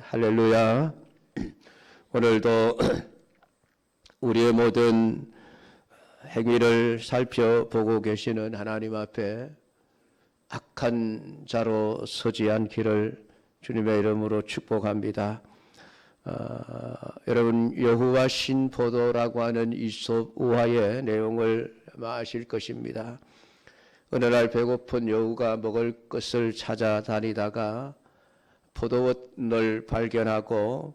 할렐루야. 오늘도 우리의 모든 행위를 살펴보고 계시는 하나님 앞에 악한 자로 서지 않기를 주님의 이름으로 축복합니다. 여러분, 여호와 신포도라고 하는 이솝 우화의 내용을 아실 것입니다. 어느 날 배고픈 여우가 먹을 것을 찾아다니다가 포도원을 발견하고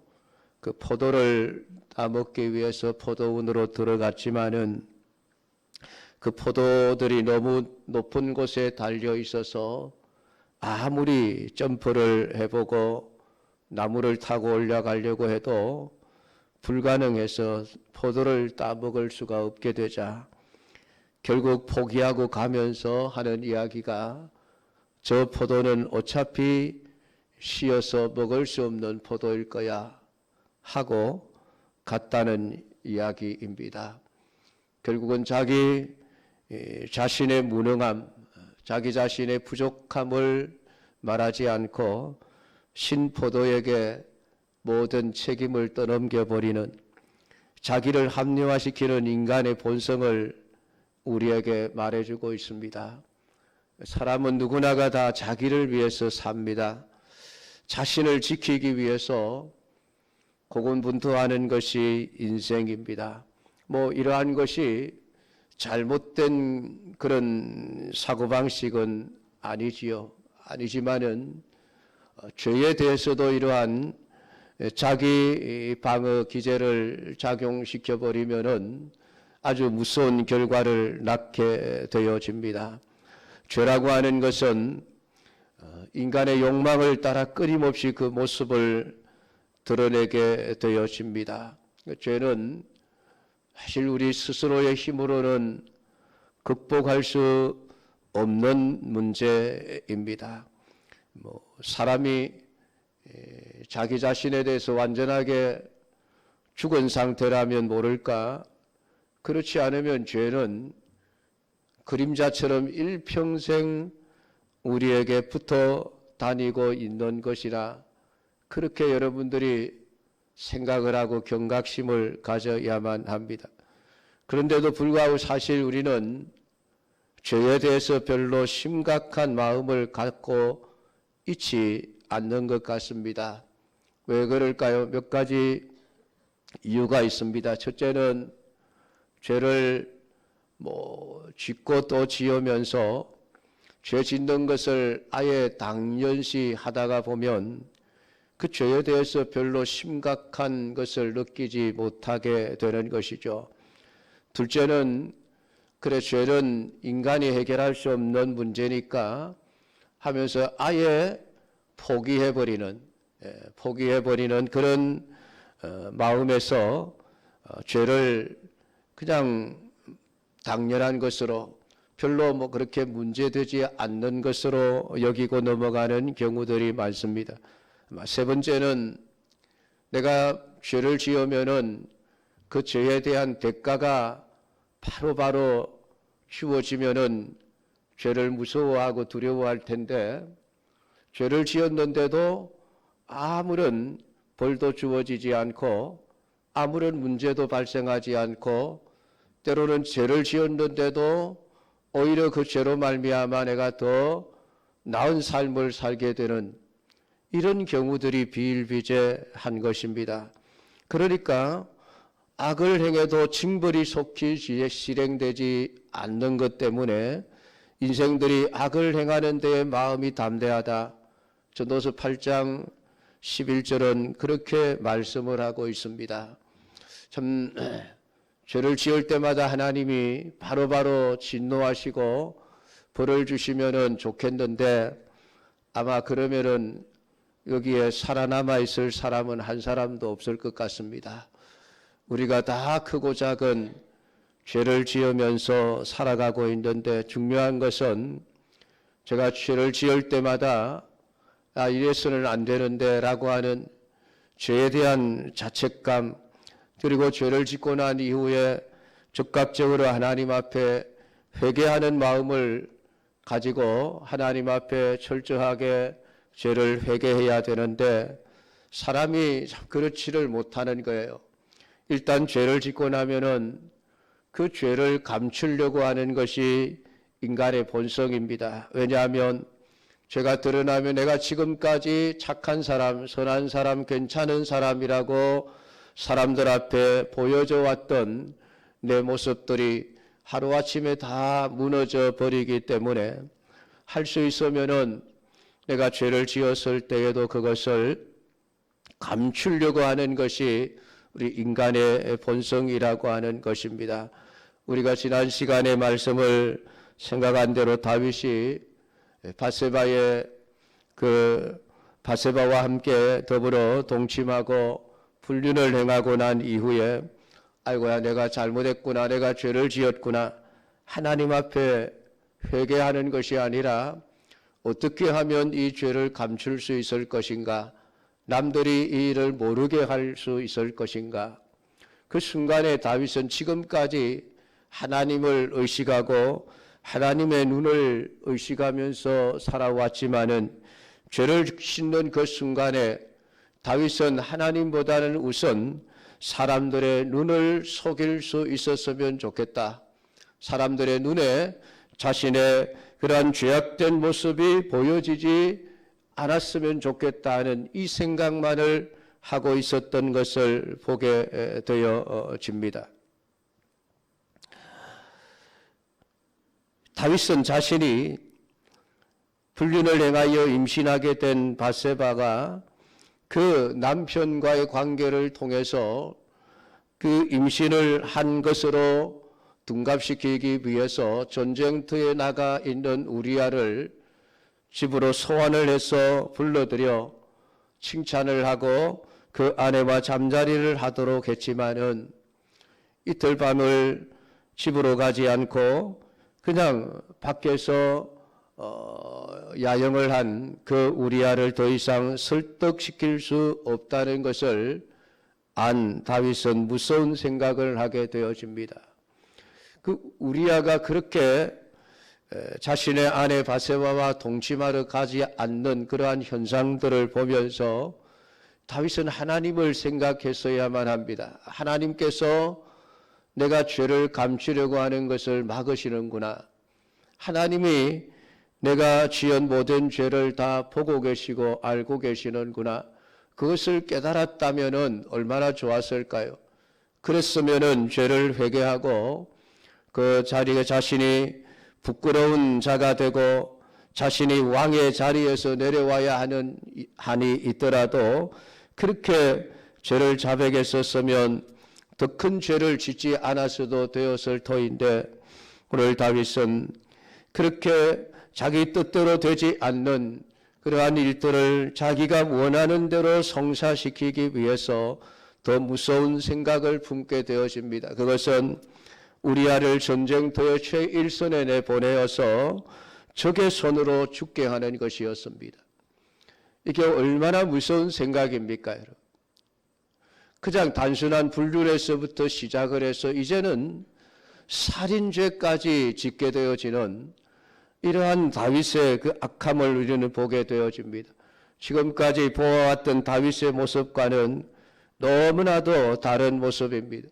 그 포도를 따먹기 위해서 포도원으로 들어갔지만은 그 포도들이 너무 높은 곳에 달려 있어서 아무리 점프를 해보고 나무를 타고 올라가려고 해도 불가능해서 포도를 따먹을 수가 없게 되자 결국 포기하고 가면서 하는 이야기가 저 포도는 어차피 쉬어서 먹을 수 없는 포도일 거야 하고 갔다는 이야기입니다. 결국은 자기 자신의 무능함, 자기 자신의 부족함을 말하지 않고 신포도에게 모든 책임을 떠넘겨버리는, 자기를 합리화시키는 인간의 본성을 우리에게 말해주고 있습니다. 사람은 누구나가 다 자기를 위해서 삽니다. 자신을 지키기 위해서 고군분투하는 것이 인생입니다. 이러한 것이 잘못된 그런 사고방식은 아니지만은 죄에 대해서도 이러한 자기 방어 기제를 작용시켜 버리면은 아주 무서운 결과를 낳게 되어집니다. 죄라고 하는 것은 인간의 욕망을 따라 끊임없이 그 모습을 드러내게 되어집니다. 죄는 사실 우리 스스로의 힘으로는 극복할 수 없는 문제입니다. 사람이 자기 자신에 대해서 완전하게 죽은 상태라면 모를까, 그렇지 않으면 죄는 그림자처럼 일평생 우리에게 붙어 다니고 있는 것이라, 그렇게 여러분들이 생각을 하고 경각심을 가져야만 합니다. 그런데도 불구하고 사실 우리는 죄에 대해서 별로 심각한 마음을 갖고 있지 않는 것 같습니다. 왜 그럴까요? 몇 가지 이유가 있습니다. 첫째는 죄를 짓고 또 지으면서 죄 짓는 것을 아예 당연시 하다가 보면 그 죄에 대해서 별로 심각한 것을 느끼지 못하게 되는 것이죠. 둘째는 죄는 인간이 해결할 수 없는 문제니까 하면서 아예 포기해버리는 그런 마음에서 죄를 그냥 당연한 것으로, 별로 그렇게 문제되지 않는 것으로 여기고 넘어가는 경우들이 많습니다. 세 번째는 내가 죄를 지으면은 그 죄에 대한 대가가 바로바로 주어지면은 죄를 무서워하고 두려워할 텐데, 죄를 지었는데도 아무런 벌도 주어지지 않고 아무런 문제도 발생하지 않고, 때로는 죄를 지었는데도 오히려 그 죄로 말미암아 내가 더 나은 삶을 살게 되는 이런 경우들이 비일비재한 것입니다. 그러니까 악을 행해도 징벌이 속히 실행되지 않는 것 때문에 인생들이 악을 행하는 데에 마음이 담대하다. 전도서 8장 11절은 그렇게 말씀을 하고 있습니다. 참 죄를 지을 때마다 하나님이 바로바로 진노하시고 벌을 주시면은 좋겠는데, 아마 그러면은 여기에 살아남아 있을 사람은 한 사람도 없을 것 같습니다. 우리가 다 크고 작은 죄를 지으면서 살아가고 있는데, 중요한 것은 제가 죄를 지을 때마다 이래서는 안 되는데 라고 하는 죄에 대한 자책감, 그리고 죄를 짓고 난 이후에 즉각적으로 하나님 앞에 회개하는 마음을 가지고 하나님 앞에 철저하게 죄를 회개해야 되는데, 사람이 참 그렇지를 못하는 거예요. 일단 죄를 짓고 나면은 그 죄를 감추려고 하는 것이 인간의 본성입니다. 왜냐하면 죄가 드러나면 내가 지금까지 착한 사람, 선한 사람, 괜찮은 사람이라고 사람들 앞에 보여져 왔던 내 모습들이 하루아침에 다 무너져 버리기 때문에 할 수 있으면은 내가 죄를 지었을 때에도 그것을 감추려고 하는 것이 우리 인간의 본성이라고 하는 것입니다. 우리가 지난 시간의 말씀을 생각한 대로 다윗이 바세바와 함께 더불어 동침하고 불륜을 행하고 난 이후에 아이고야 내가 잘못했구나, 내가 죄를 지었구나, 하나님 앞에 회개하는 것이 아니라 어떻게 하면 이 죄를 감출 수 있을 것인가, 남들이 이 일을 모르게 할 수 있을 것인가. 그 순간에 다윗은 지금까지 하나님을 의식하고 하나님의 눈을 의식하면서 살아왔지만은 죄를 씻는 그 순간에 다윗은 하나님보다는 우선 사람들의 눈을 속일 수 있었으면 좋겠다. 사람들의 눈에 자신의 그러한 죄악된 모습이 보여지지 않았으면 좋겠다는 이 생각만을 하고 있었던 것을 보게 되어집니다. 다윗은 자신이 불륜을 행하여 임신하게 된 바세바가 그 남편과의 관계를 통해서 그 임신을 한 것으로 둔갑시키기 위해서 전쟁터에 나가 있는 우리아를 집으로 소환을 해서 불러들여 칭찬을 하고 그 아내와 잠자리를 하도록 했지만은 이틀 밤을 집으로 가지 않고 그냥 밖에서 야영을 한 그 우리아를 더 이상 설득시킬 수 없다는 것을 안 다윗은 무서운 생각을 하게 되어집니다. 그 우리아가 그렇게 자신의 아내 바세바와 동침하러 가지 않는 그러한 현상들을 보면서 다윗은 하나님을 생각했어야만 합니다. 하나님께서 내가 죄를 감추려고 하는 것을 막으시는구나. 하나님이 내가 지은 모든 죄를 다 보고 계시고 알고 계시는구나. 그것을 깨달았다면은 얼마나 좋았을까요? 그랬으면은 죄를 회개하고 그 자리에 자신이 부끄러운 자가 되고 자신이 왕의 자리에서 내려와야 하는 한이 있더라도 그렇게 죄를 자백했었으면 더 큰 죄를 짓지 않았어도 되었을 터인데 오늘 다윗은 그렇게 자기 뜻대로 되지 않는 그러한 일들을 자기가 원하는 대로 성사시키기 위해서 더 무서운 생각을 품게 되어집니다. 그것은 우리아를 전쟁터의 최일선에 내보내어서 적의 손으로 죽게 하는 것이었습니다. 이게 얼마나 무서운 생각입니까, 여러분? 그냥 단순한 불륜에서부터 시작을 해서 이제는 살인죄까지 짓게 되어지는 이러한 다윗의 그 악함을 우리는 보게 되어집니다. 지금까지 보아왔던 다윗의 모습과는 너무나도 다른 모습입니다.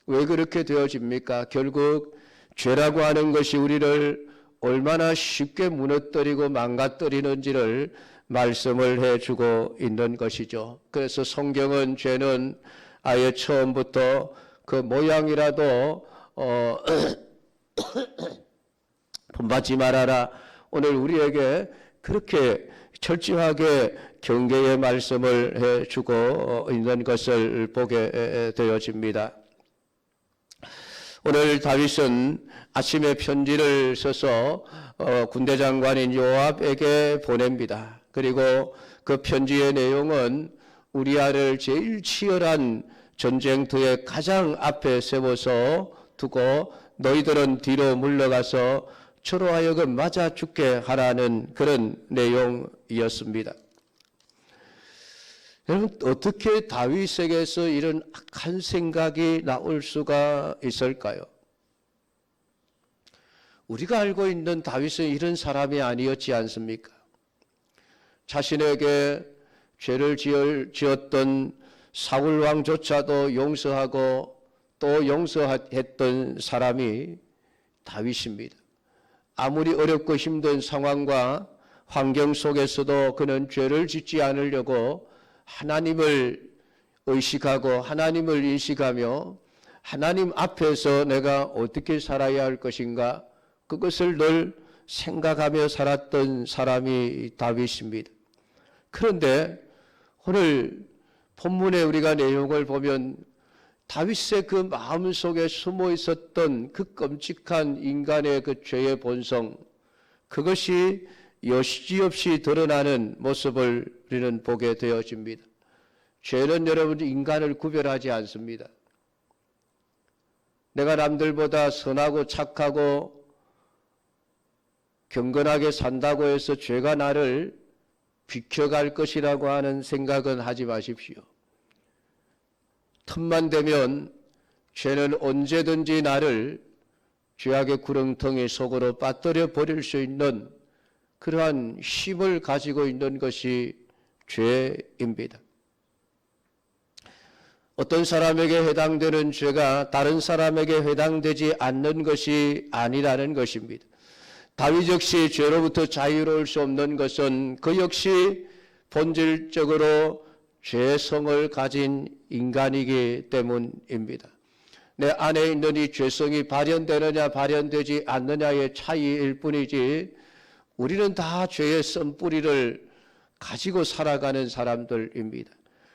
왜 그렇게 되어집니까? 결국 죄라고 하는 것이 우리를 얼마나 쉽게 무너뜨리고 망가뜨리는지를 말씀을 해주고 있는 것이죠. 그래서 성경은 죄는 아예 처음부터 그 모양이라도 본받지 말아라. 오늘 우리에게 그렇게 철저하게 경계의 말씀을 해주고 있는 것을 보게 되어집니다. 오늘 다윗은 아침에 편지를 써서 군대 장관인 요압에게 보냅니다. 그리고 그 편지의 내용은 우리아를 제일 치열한 전쟁터의 가장 앞에 세워서 두고 너희들은 뒤로 물러가서 저로 하여금 맞아 죽게 하라는 그런 내용이었습니다. 여러분, 어떻게 다윗에게서 이런 악한 생각이 나올 수가 있을까요? 우리가 알고 있는 다윗은 이런 사람이 아니었지 않습니까? 자신에게 죄를 지었던 사울 왕조차도 용서하고 또 용서했던 사람이 다윗입니다. 아무리 어렵고 힘든 상황과 환경 속에서도 그는 죄를 짓지 않으려고 하나님을 의식하고 하나님을 인식하며 하나님 앞에서 내가 어떻게 살아야 할 것인가 그것을 늘 생각하며 살았던 사람이 다윗입니다. 그런데 오늘 본문에 우리가 내용을 보면 다윗의 그 마음속에 숨어 있었던 그 끔찍한 인간의 그 죄의 본성, 그것이 여지없이 드러나는 모습을 우리는 보게 되어집니다. 죄는 여러분 인간을 구별하지 않습니다. 내가 남들보다 선하고 착하고 경건하게 산다고 해서 죄가 나를 비켜갈 것이라고 하는 생각은 하지 마십시오. 틈만 되면 죄는 언제든지 나를 죄악의 구렁텅이 속으로 빠뜨려 버릴 수 있는 그러한 힘을 가지고 있는 것이 죄입니다. 어떤 사람에게 해당되는 죄가 다른 사람에게 해당되지 않는 것이 아니라는 것입니다. 다윗 역시 죄로부터 자유로울 수 없는 것은 그 역시 본질적으로 죄성을 가진 인간이기 때문입니다. 내 안에 있는 이 죄성이 발현되느냐 발현되지 않느냐의 차이일 뿐이지 우리는 다 죄의 쓴뿌리를 가지고 살아가는 사람들입니다.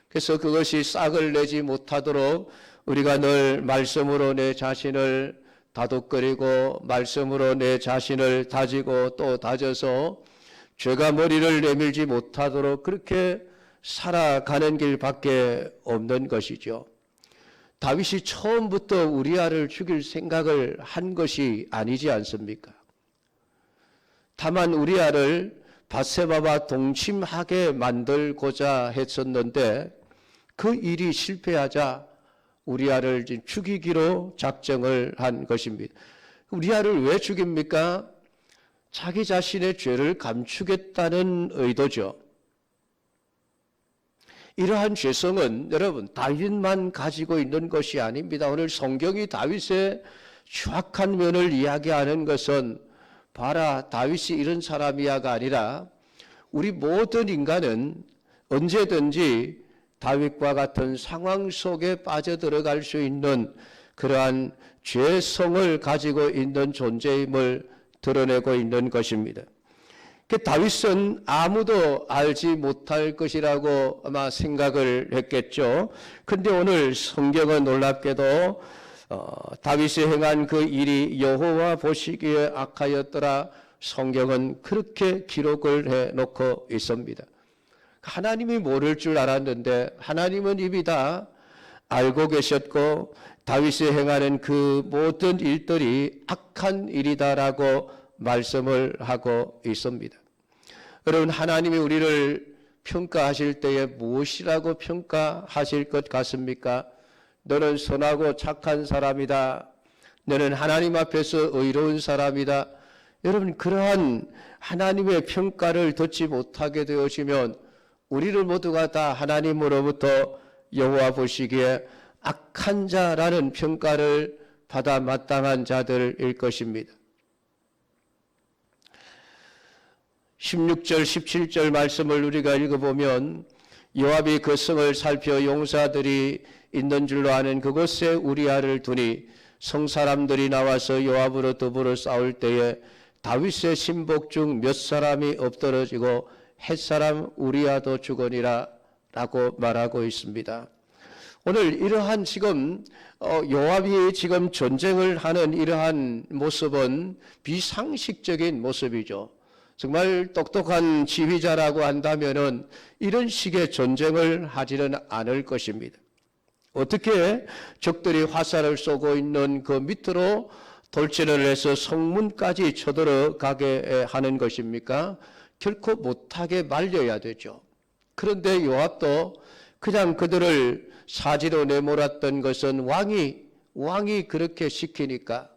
그래서 그것이 싹을 내지 못하도록 우리가 늘 말씀으로 내 자신을 다독거리고 말씀으로 내 자신을 다지고 또 다져서 죄가 머리를 내밀지 못하도록 그렇게 살아가는 길밖에 없는 것이죠. 다윗이 처음부터 우리아를 죽일 생각을 한 것이 아니지 않습니까? 다만 우리아를 밧세바와 동침하게 만들고자 했었는데 그 일이 실패하자 우리아를 죽이기로 작정을 한 것입니다. 우리아를 왜 죽입니까? 자기 자신의 죄를 감추겠다는 의도죠. 이러한 죄성은 여러분 다윗만 가지고 있는 것이 아닙니다. 오늘 성경이 다윗의 추악한 면을 이야기하는 것은 봐라 다윗이 이런 사람이야가 아니라 우리 모든 인간은 언제든지 다윗과 같은 상황 속에 빠져들어갈 수 있는 그러한 죄성을 가지고 있는 존재임을 드러내고 있는 것입니다. 다윗은 아무도 알지 못할 것이라고 아마 생각을 했겠죠. 그런데 오늘 성경은 놀랍게도 다윗이 행한 그 일이 여호와 보시기에 악하였더라. 성경은 그렇게 기록을 해놓고 있습니다. 하나님이 모를 줄 알았는데 하나님은 이미 다 알고 계셨고 다윗이 행하는 그 모든 일들이 악한 일이다라고 말씀을 하고 있습니다. 여러분 하나님이 우리를 평가하실 때에 무엇이라고 평가하실 것 같습니까? 너는 선하고 착한 사람이다. 너는 하나님 앞에서 의로운 사람이다. 여러분 그러한 하나님의 평가를 듣지 못하게 되어지면 우리를 모두가 다 하나님으로부터 여호와 보시기에 악한 자라는 평가를 받아 마땅한 자들일 것입니다. 16절 17절 말씀을 우리가 읽어보면 요압이 그 성을 살펴 용사들이 있는 줄로 아는 그곳에 우리아를 두니 성 사람들이 나와서 요압으로 더불어 싸울 때에 다윗의 신복 중 몇 사람이 엎드러지고 햇사람 우리아도 죽으니라 라고 말하고 있습니다. 오늘 이러한 지금 요압이 지금 전쟁을 하는 이러한 모습은 비상식적인 모습이죠. 정말 똑똑한 지휘자라고 한다면은 이런 식의 전쟁을 하지는 않을 것입니다. 어떻게 적들이 화살을 쏘고 있는 그 밑으로 돌진을 해서 성문까지 쳐들어가게 하는 것입니까? 결코 못하게 말려야 되죠. 그런데 요압도 그냥 그들을 사지로 내몰았던 것은 왕이 그렇게 시키니까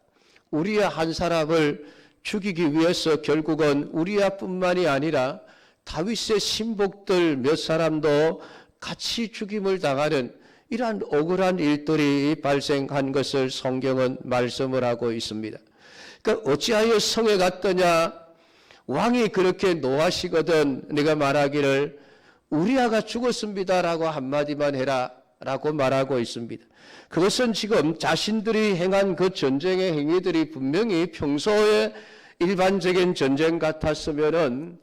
우리아 한 사람을 죽이기 위해서 결국은 우리아뿐만이 아니라 다윗의 신복들 몇 사람도 같이 죽임을 당하는 이러한 억울한 일들이 발생한 것을 성경은 말씀을 하고 있습니다. 그러니까 어찌하여 성에 갔더냐? 왕이 그렇게 노하시거든 내가 말하기를 우리아가 죽었습니다라고 한마디만 해라 라고 말하고 있습니다. 그것은 지금 자신들이 행한 그 전쟁의 행위들이 분명히 평소에 일반적인 전쟁 같았으면은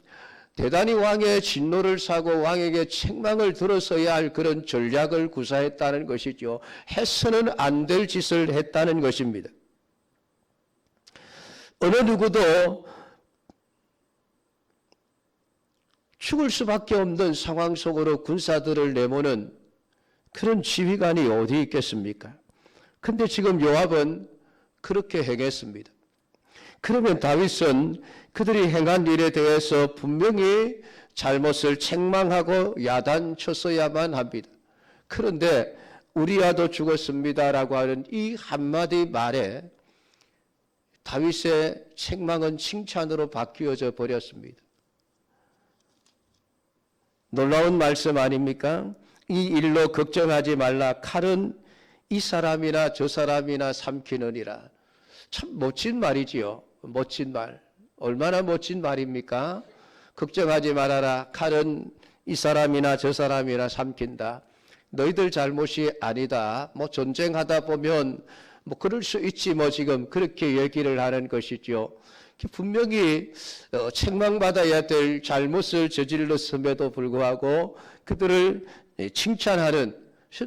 대단히 왕의 진노를 사고 왕에게 책망을 들어서야 할 그런 전략을 구사했다는 것이죠. 해서는 안 될 짓을 했다는 것입니다. 어느 누구도 죽을 수밖에 없는 상황 속으로 군사들을 내모는 그런 지휘관이 어디 있겠습니까? 근데 지금 요압은 그렇게 행했습니다. 그러면 다윗은 그들이 행한 일에 대해서 분명히 잘못을 책망하고 야단쳤어야만 합니다. 그런데 우리아도 죽었습니다라고 하는 이 한마디 말에 다윗의 책망은 칭찬으로 바뀌어져 버렸습니다. 놀라운 말씀 아닙니까? 이 일로 걱정하지 말라. 칼은 이 사람이나 저 사람이나 삼키느니라. 참 멋진 말이지요. 멋진 말. 얼마나 멋진 말입니까? 걱정하지 말아라. 칼은 이 사람이나 저 사람이나 삼킨다. 너희들 잘못이 아니다. 전쟁하다 보면 그럴 수 있지 지금 그렇게 얘기를 하는 것이죠. 분명히 책망받아야 될 잘못을 저질렀음에도 불구하고 그들을 칭찬하는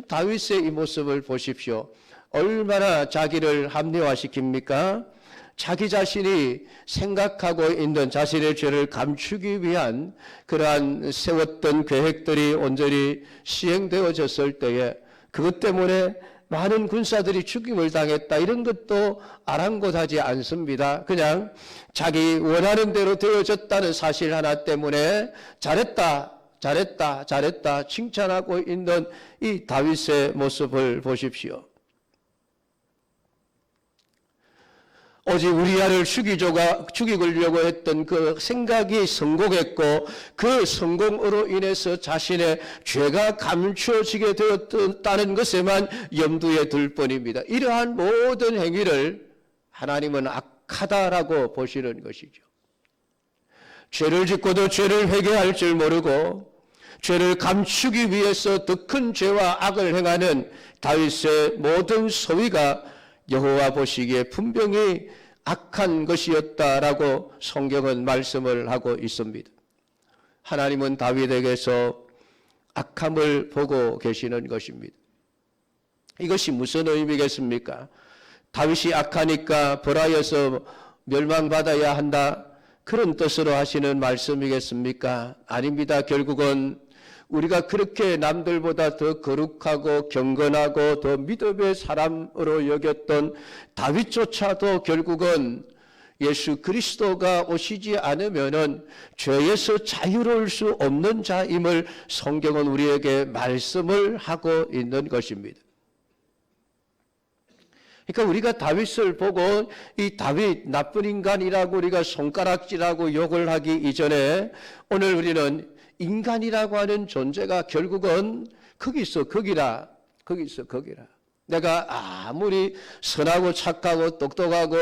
다윗의 이 모습을 보십시오. 얼마나 자기를 합리화시킵니까? 자기 자신이 생각하고 있는 자신의 죄를 감추기 위한 그러한 세웠던 계획들이 온전히 시행되어졌을 때에 그것 때문에 많은 군사들이 죽임을 당했다. 이런 것도 아랑곳하지 않습니다. 그냥 자기 원하는 대로 되어졌다는 사실 하나 때문에 잘했다 칭찬하고 있는 이 다윗의 모습을 보십시오. 오직 우리아를 죽이려고 했던 그 생각이 성공했고 그 성공으로 인해서 자신의 죄가 감추어지게 되었다는 것에만 염두에 둘 뿐입니다. 이러한 모든 행위를 하나님은 악하다라고 보시는 것이죠. 죄를 짓고도 죄를 회개할 줄 모르고 죄를 감추기 위해서 더 큰 죄와 악을 행하는 다윗의 모든 소위가 여호와 보시기에 분명히 악한 것이었다라고 성경은 말씀을 하고 있습니다. 하나님은 다윗에게서 악함을 보고 계시는 것입니다. 이것이 무슨 의미겠습니까? 다윗이 악하니까 벌하여서 멸망받아야 한다, 그런 뜻으로 하시는 말씀이겠습니까? 아닙니다. 결국은 우리가 그렇게 남들보다 더 거룩하고 경건하고 더 믿음의 사람으로 여겼던 다윗조차도 결국은 예수 그리스도가 오시지 않으면은 죄에서 자유로울 수 없는 자임을 성경은 우리에게 말씀을 하고 있는 것입니다. 그러니까 우리가 다윗을 보고 이 다윗 나쁜 인간이라고 우리가 손가락질하고 욕을 하기 이전에 오늘 우리는 인간이라고 하는 존재가 결국은 거기서 거기라. 내가 아무리 선하고 착하고 똑똑하고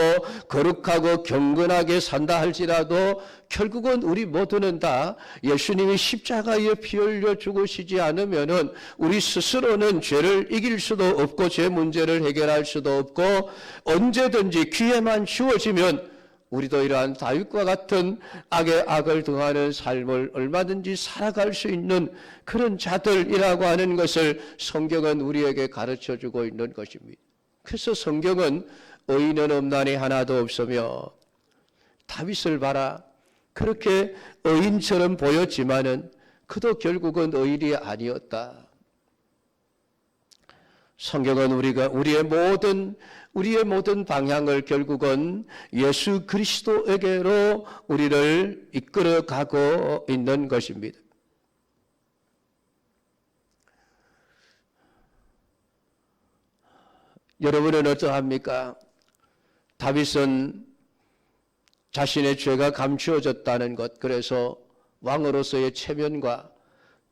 거룩하고 경건하게 산다 할지라도 결국은 우리 모두는 다 예수님이 십자가에 피 흘려 죽으시지 않으면은 우리 스스로는 죄를 이길 수도 없고 죄 문제를 해결할 수도 없고 언제든지 기회만 주어지면 우리도 이러한 다윗과 같은 악에 악을 더하는 삶을 얼마든지 살아갈 수 있는 그런 자들이라고 하는 것을 성경은 우리에게 가르쳐주고 있는 것입니다. 그래서 성경은 의인은 없나니 하나도 없으며 다윗을 봐라. 그렇게 의인처럼 보였지만은 그도 결국은 의인이 아니었다. 성경은 우리의 모든 방향을 결국은 예수 그리스도에게로 우리를 이끌어가고 있는 것입니다. 여러분은 어떠합니까? 다윗은 자신의 죄가 감추어졌다는 것, 그래서 왕으로서의 체면과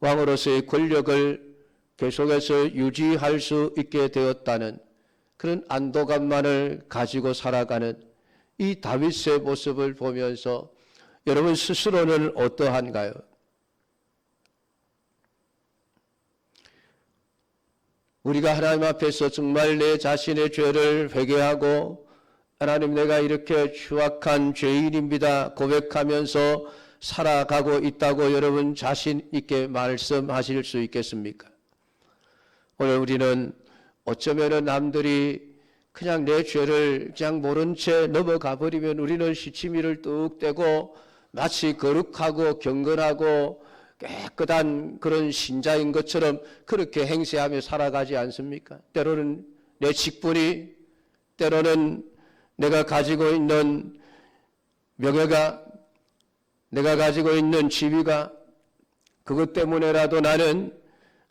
왕으로서의 권력을 계속해서 유지할 수 있게 되었다는 그런 안도감만을 가지고 살아가는 이 다윗의 모습을 보면서 여러분 스스로는 어떠한가요? 우리가 하나님 앞에서 정말 내 자신의 죄를 회개하고 하나님 내가 이렇게 추악한 죄인입니다 고백하면서 살아가고 있다고 여러분 자신 있게 말씀하실 수 있겠습니까? 오늘 우리는 어쩌면 남들이 그냥 내 죄를 그냥 모른 채 넘어가 버리면 우리는 시치미를 뚝 떼고 마치 거룩하고 경건하고 깨끗한 그런 신자인 것처럼 그렇게 행세하며 살아가지 않습니까? 때로는 내 직분이, 때로는 내가 가지고 있는 명예가, 내가 가지고 있는 지위가, 그것 때문에라도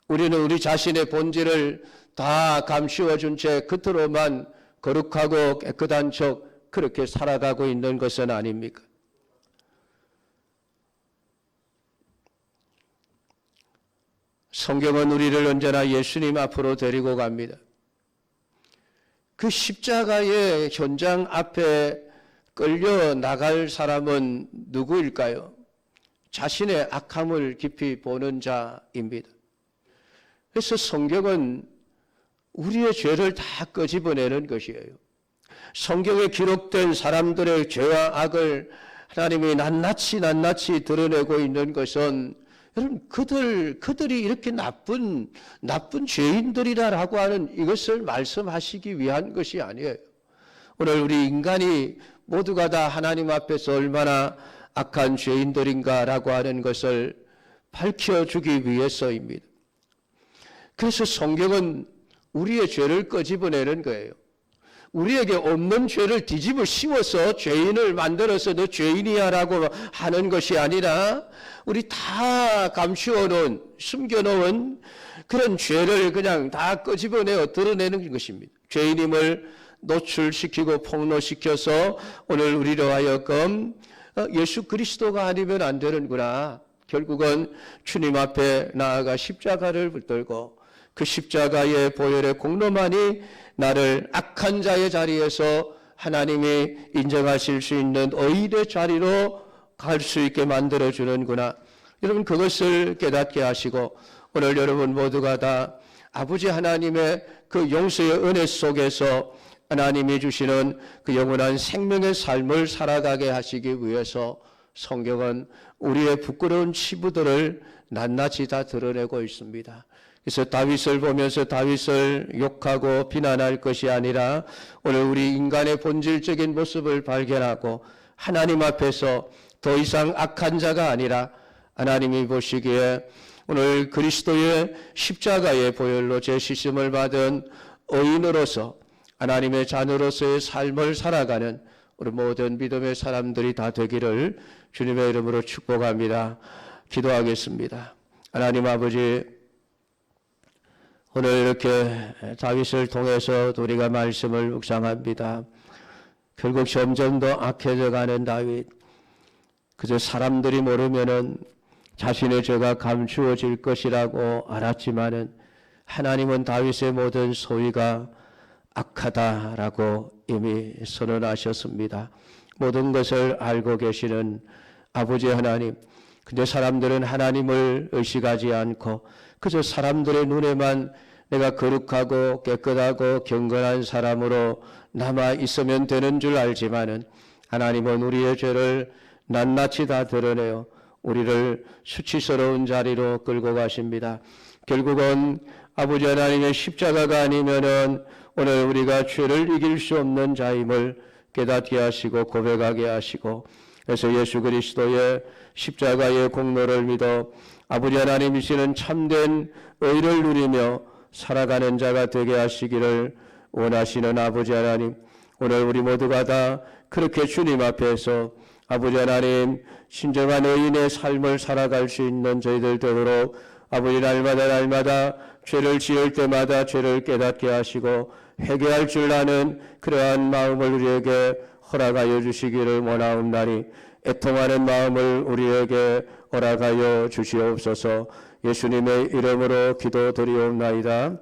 우리는 우리 자신의 본질을 다 감추어 준 채 겉으로만 거룩하고 깨끗한 척 그렇게 살아가고 있는 것은 아닙니까? 성경은 우리를 언제나 예수님 앞으로 데리고 갑니다. 그 십자가의 현장 앞에 끌려 나갈 사람은 누구일까요? 자신의 악함을 깊이 보는 자입니다. 그래서 성경은 우리의 죄를 다 끄집어내는 것이에요. 성경에 기록된 사람들의 죄와 악을 하나님이 낱낱이 드러내고 있는 것은 여러분 그들이 이렇게 나쁜 죄인들이라고 하는 이것을 말씀하시기 위한 것이 아니에요. 오늘 우리 인간이 모두가 다 하나님 앞에서 얼마나 악한 죄인들인가라고 하는 것을 밝혀주기 위해서입니다. 그래서 성경은 우리의 죄를 끄집어내는 거예요. 우리에게 없는 죄를 뒤집어 씌워서 죄인을 만들어서 너 죄인이야 라고 하는 것이 아니라 우리 다 감추어 놓은, 숨겨놓은 그런 죄를 그냥 다 끄집어내어 드러내는 것입니다. 죄인임을 노출시키고 폭로시켜서 오늘 우리로 하여금 예수 그리스도가 아니면 안 되는구나. 결국은 주님 앞에 나아가 십자가를 붙들고 그 십자가의 보혈의 공로만이 나를 악한 자의 자리에서 하나님이 인정하실 수 있는 의인의 자리로 갈 수 있게 만들어주는구나. 여러분 그것을 깨닫게 하시고 오늘 여러분 모두가 다 아버지 하나님의 그 용서의 은혜 속에서 하나님이 주시는 그 영원한 생명의 삶을 살아가게 하시기 위해서 성경은 우리의 부끄러운 치부들을 낱낱이 다 드러내고 있습니다. 그래서 다윗을 보면서 다윗을 욕하고 비난할 것이 아니라 오늘 우리 인간의 본질적인 모습을 발견하고 하나님 앞에서 더 이상 악한 자가 아니라 하나님이 보시기에 오늘 그리스도의 십자가의 보혈로 죄 씻음을 받은 의인으로서 하나님의 자녀로서의 삶을 살아가는 우리 모든 믿음의 사람들이 다 되기를 주님의 이름으로 축복합니다. 기도하겠습니다. 하나님 아버지, 오늘 이렇게 다윗을 통해서 우리가 말씀을 묵상합니다. 결국 점점 더 악해져 가는 다윗, 그저 사람들이 모르면은 자신의 죄가 감추어질 것이라고 알았지만은 하나님은 다윗의 모든 소위가 악하다라고 이미 선언하셨습니다. 모든 것을 알고 계시는 아버지 하나님, 근데 사람들은 하나님을 의식하지 않고 그저 사람들의 눈에만 내가 거룩하고 깨끗하고 경건한 사람으로 남아 있으면 되는 줄 알지만은 하나님은 우리의 죄를 낱낱이 다 드러내어 우리를 수치스러운 자리로 끌고 가십니다. 결국은 아버지 하나님의 십자가가 아니면은 오늘 우리가 죄를 이길 수 없는 자임을 깨닫게 하시고 고백하게 하시고, 그래서 예수 그리스도의 십자가의 공로를 믿어 아버지 하나님이시는 참된 의를 누리며 살아가는 자가 되게 하시기를 원하시는 아버지 하나님, 오늘 우리 모두가 다 그렇게 주님 앞에서 아버지 하나님 신정한 의인의 삶을 살아갈 수 있는 저희들 되도록 아버지 날마다 죄를 지을 때마다 죄를 깨닫게 하시고 회개할 줄 아는 그러한 마음을 우리에게 허락하여 주시기를 원하옵나니 애통하는 마음을 우리에게 허락하여 주시옵소서. 예수님의 이름으로 기도드리옵나이다.